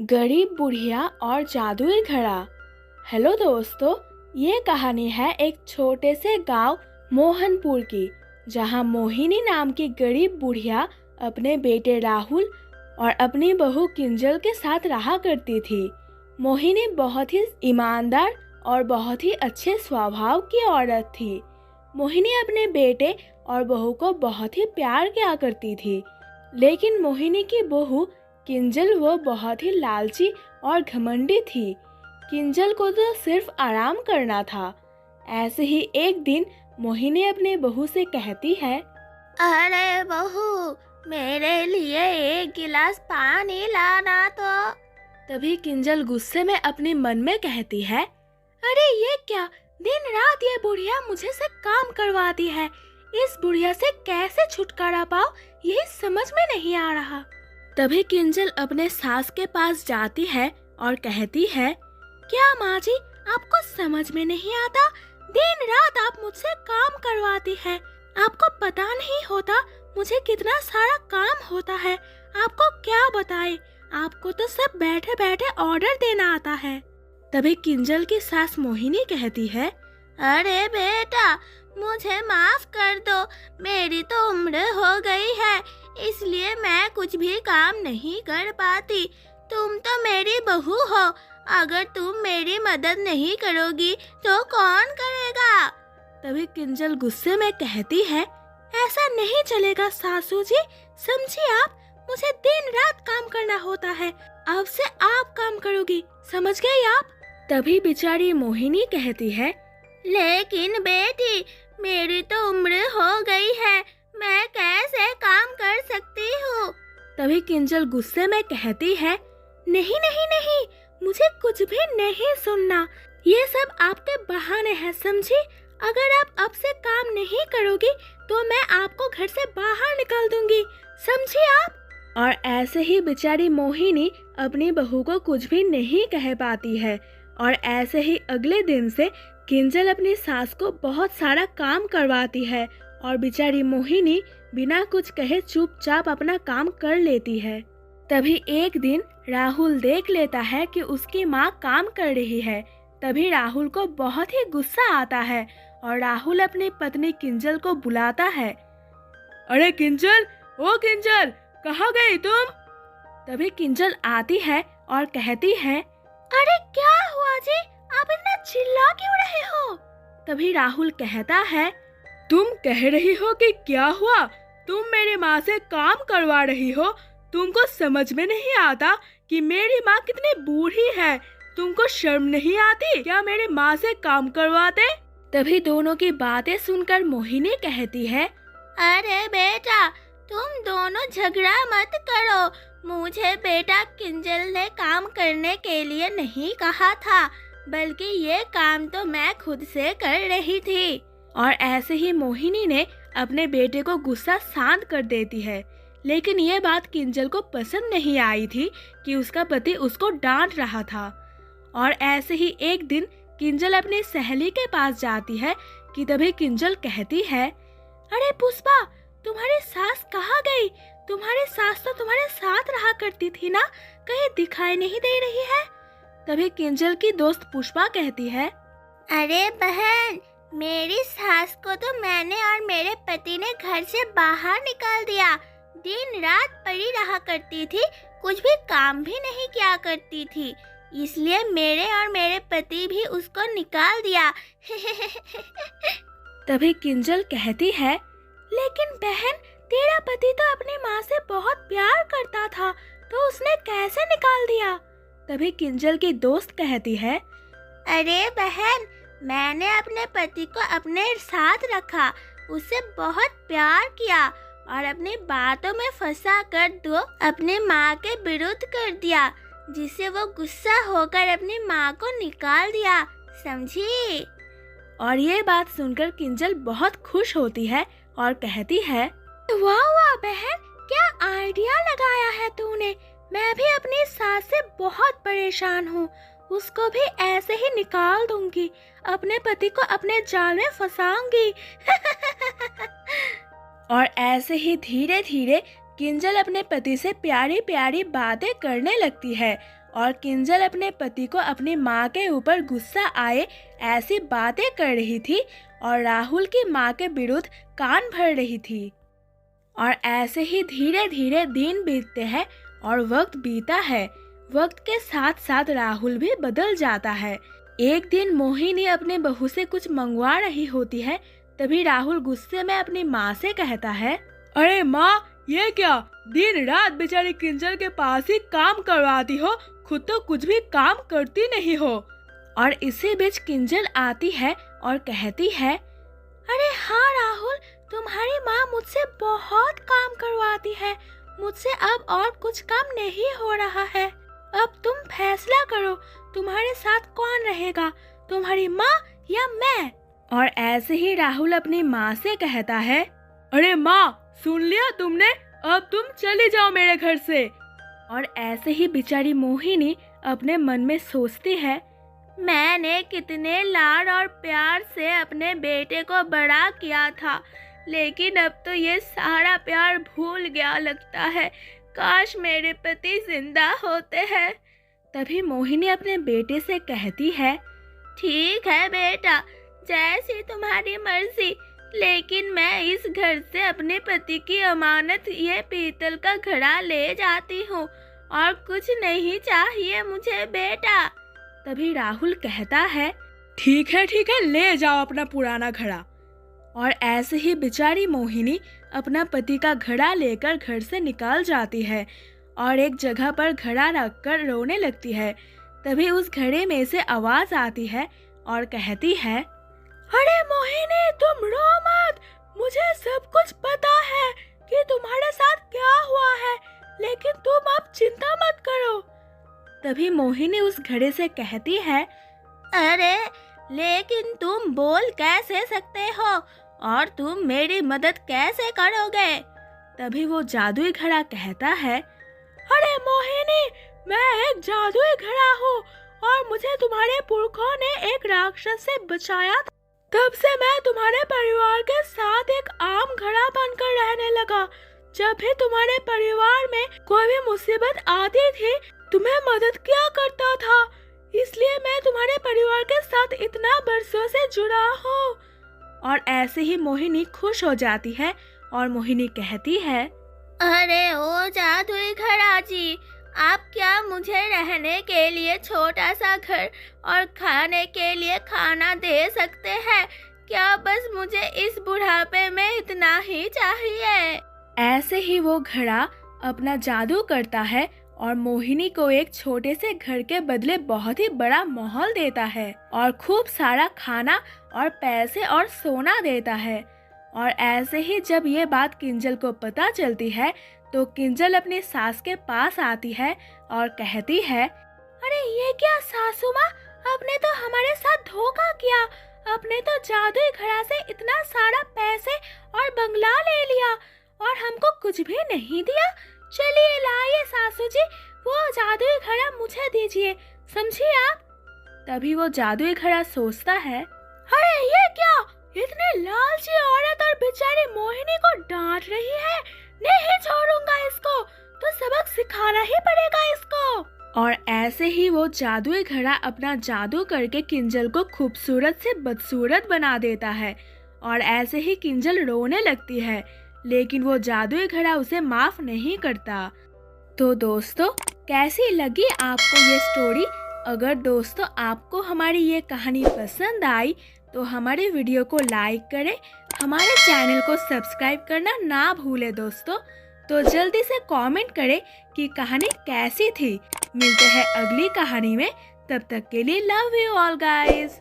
गरीब बुढ़िया और जादुई घड़ा। हेलो दोस्तों, ये कहानी है एक छोटे से गांव मोहनपुर की, जहां मोहिनी नाम की गरीब बुढ़िया अपने बेटे राहुल और अपनी बहू किंजल के साथ रहा करती थी। मोहिनी बहुत ही ईमानदार और बहुत ही अच्छे स्वभाव की औरत थी। मोहिनी अपने बेटे और बहू को बहुत ही प्यार किया करती थी, लेकिन मोहिनी की बहू किंजल वो बहुत ही लालची और घमंडी थी। किंजल को तो सिर्फ आराम करना था। ऐसे ही एक दिन मोहिनी अपने बहू से कहती है, अरे बहू, मेरे लिए एक गिलास पानी लाना तो। तभी किंजल गुस्से में अपने मन में कहती है, अरे ये क्या, दिन रात ये बुढ़िया मुझे से काम करवाती है। इस बुढ़िया से कैसे छुटकारा पाओ, यही समझ में नहीं आ रहा। तभी किंजल अपने सास के पास जाती है और कहती है, क्या माँ जी, आपको समझ में नहीं आता? दिन रात आप मुझसे काम करवाती है। आपको पता नहीं होता मुझे कितना सारा काम होता है। आपको क्या बताए, आपको तो सब बैठे बैठे ऑर्डर देना आता है। तभी किंजल की सास मोहिनी कहती है, अरे बेटा, मुझे माफ कर दो। मेरी तो उम्र हो गई है, इसलिए मैं कुछ भी काम नहीं कर पाती। तुम तो मेरी बहू हो, अगर तुम मेरी मदद नहीं करोगी तो कौन करेगा? तभी किंजल गुस्से में कहती है, ऐसा नहीं चलेगा सासू जी, समझिए आप, मुझे दिन रात काम करना होता है। अब से आप काम करोगी, समझ गई आप? तभी बेचारी मोहिनी कहती है, लेकिन बेटी, मेरी तो उम्र हो गई है, मैं कैसे काम कर सकती हूँ? तभी किंजल गुस्से में कहती है, नहीं नहीं नहीं, मुझे कुछ भी नहीं सुनना। ये सब आपके बहाने हैं, समझी? अगर आप अब से काम नहीं करोगी तो मैं आपको घर से बाहर निकाल दूंगी, समझी आप? और ऐसे ही बेचारी मोहिनी अपनी बहू को कुछ भी नहीं कह पाती है। और ऐसे ही अगले दिन से किंजल अपनी सास को बहुत सारा काम करवाती है और बेचारी मोहिनी बिना कुछ कहे चुपचाप अपना काम कर लेती है। तभी एक दिन राहुल देख लेता है कि उसकी माँ काम कर रही है। तभी राहुल को बहुत ही गुस्सा आता है और राहुल अपनी पत्नी किंजल को बुलाता है, अरे किंजल, ओ किंजल, कहाँ गई तुम? तभी किंजल आती है और कहती है, अरे क्या हुआ जी, आप इतना चिल्ला क्यों रहे हो? तभी राहुल कहता है, तुम कह रही हो कि क्या हुआ? तुम मेरी माँ से काम करवा रही हो। तुमको समझ में नहीं आता कि मेरी माँ कितनी बूढ़ी है? तुमको शर्म नहीं आती क्या मेरी माँ से काम करवाते? तभी दोनों की बातें सुनकर मोहिनी कहती है, अरे बेटा, तुम दोनों झगड़ा मत करो। मुझे बेटा किंजल ने काम करने के लिए नहीं कहा था, बल्कि ये काम तो मैं खुद से कर रही थी। और ऐसे ही मोहिनी ने अपने बेटे को गुस्सा शांत कर देती है। लेकिन ये बात किंजल को पसंद नहीं आई थी कि उसका पति उसको डांट रहा था। और ऐसे ही एक दिन किंजल अपनी सहेली के पास जाती है कि तभी किंजल कहती है, अरे पुष्पा, तुम्हारी सास कहाँ गई? तुम्हारी सास तो तुम्हारे साथ रहा करती थी ना, कहीं दिखाई नहीं दे रही है? तभी किंजल की दोस्त पुष्पा कहती है, अरे बहन, मेरी सास को तो मैंने और मेरे पति ने घर से बाहर निकाल दिया। दिन रात पड़ी रहा करती थी, कुछ भी काम भी नहीं किया करती थी, इसलिए मेरे और मेरे पति भी उसको निकाल दिया। तभी किंजल कहती है, लेकिन बहन, तेरा पति तो अपनी माँ से बहुत प्यार करता था, तो उसने कैसे निकाल दिया? तभी किंजल की दोस्त कहती है, अरे बहन, मैंने अपने पति को अपने साथ रखा, उससे बहुत प्यार किया और अपनी बातों में फंसा कर दो अपने माँ के विरुद्ध कर दिया, जिससे वो गुस्सा होकर अपनी माँ को निकाल दिया, समझी? और ये बात सुनकर किंजल बहुत खुश होती है और कहती है, वाह वाह बहन, क्या आइडिया लगाया है तूने। मैं भी अपनी सास से बहुत परेशान हूँ, उसको भी ऐसे ही निकाल दूंगी, अपने पति को अपने जाल में फंसाऊंगी। और ऐसे ही धीरे धीरे किंजल अपने पति से प्यारी प्यारी बातें करने लगती है और किंजल अपने पति को अपनी माँ के ऊपर गुस्सा आए ऐसी बातें कर रही थी और राहुल की माँ के विरुद्ध कान भर रही थी। और ऐसे ही धीरे धीरे दिन बीतते हैं और वक्त बीता है। वक्त के साथ साथ राहुल भी बदल जाता है। एक दिन मोहिनी अपने बहू से कुछ मंगवा रही होती है, तभी राहुल गुस्से में अपनी माँ से कहता है, अरे माँ, ये क्या दिन रात बेचारी किंजल के पास ही काम करवाती हो, खुद तो कुछ भी काम करती नहीं हो। और इसी बीच किंजल आती है और कहती है, अरे हाँ राहुल, तुम्हारी माँ मुझसे बहुत काम करवाती है। मुझसे अब और कुछ काम नहीं हो रहा है। अब तुम फैसला करो, तुम्हारे साथ कौन रहेगा, तुम्हारी माँ या मैं। और ऐसे ही राहुल अपनी माँ से कहता है, अरे माँ, सुन लिया तुमने, अब तुम चले जाओ मेरे घर से। और ऐसे ही बेचारी मोहिनी अपने मन में सोचती है, मैंने कितने लाड और प्यार से अपने बेटे को बड़ा किया था, लेकिन अब तो ये सारा प्यार भूल गया लगता है। काश मेरे पति जिंदा होते हैं। तभी मोहिनी अपने बेटे से कहती है, ठीक है बेटा, जैसी तुम्हारी मर्जी, लेकिन मैं इस घर से अपने पति की अमानत ये पीतल का घड़ा ले जाती हूँ और कुछ नहीं चाहिए मुझे बेटा। तभी राहुल कहता है, ठीक है, ले जाओ अपना पुराना घड़ा। और ऐसे ही बेचारी मोहिनी अपना पति का घड़ा लेकर घर से निकल जाती है और एक जगह पर घड़ा रखकर रोने लगती है। तभी उस घड़े में से आवाज आती है और कहती है, अरे मोहिनी, तुम रो मत, मुझे सब कुछ पता है कि तुम्हारे साथ क्या हुआ है, लेकिन तुम अब चिंता मत करो। तभी मोहिनी उस घड़े से कहती है, अरे लेकिन तुम बोल कैसे सकते हो और तुम मेरी मदद कैसे करोगे। तभी वो जादुई घड़ा कहता है, अरे मोहिनी, मैं एक जादुई घड़ा हूँ और मुझे तुम्हारे पुरखों ने एक राक्षस से बचाया था। तब से मैं तुम्हारे परिवार के साथ एक आम घड़ा बनकर रहने लगा। जब भी तुम्हारे परिवार में कोई भी मुसीबत आती थी, तुम्हें मदद किया करता था। इसलिए मैं तुम्हारे परिवार के साथ इतना बरसों से जुड़ा हूँ। और ऐसे ही मोहिनी खुश हो जाती है और मोहिनी कहती है, अरे ओ जादुई घड़ा जी, आप क्या मुझे रहने के लिए छोटा सा घर और खाने के लिए खाना दे सकते हैं क्या? बस मुझे इस बुढ़ापे में इतना ही चाहिए। ऐसे ही वो घड़ा अपना जादू करता है और मोहिनी को एक छोटे से घर के बदले बहुत ही बड़ा महल देता है और खूब सारा खाना और पैसे और सोना देता है। और ऐसे ही जब ये बात किंजल को पता चलती है तो किंजल अपनी सास के पास आती है और कहती है, अरे ये क्या सासू माँ, आपने तो हमारे साथ धोखा किया। आपने तो जादुई घड़ा से इतना सारा पैसे और बंगला ले लिया और हमको कुछ भी नहीं दिया। चलिए लाइए सासू जी, वो जादुई घड़ा मुझे दीजिए, समझिए आप। तभी वो जादुई घड़ा सोचता है, अरे ये क्या, इतनी लालची औरत और बेचारी मोहिनी को डांट रही है। नहीं छोड़ूंगा इसको, तो सबक सिखाना ही पड़ेगा इसको। और ऐसे ही वो जादुई घड़ा अपना जादू करके किंजल को खूबसूरत से बदसूरत बना देता है। और ऐसे ही किंजल रोने लगती है, लेकिन वो जादुई घड़ा उसे माफ नहीं करता। तो दोस्तों, कैसी लगी आपको ये स्टोरी? अगर दोस्तों आपको हमारी ये कहानी पसंद आई तो हमारे वीडियो को लाइक करें, हमारे चैनल को सब्सक्राइब करना ना भूलें दोस्तों। तो जल्दी से कमेंट करें कि कहानी कैसी थी। मिलते हैं अगली कहानी में, तब तक के लिए लव यू ऑल गाइस।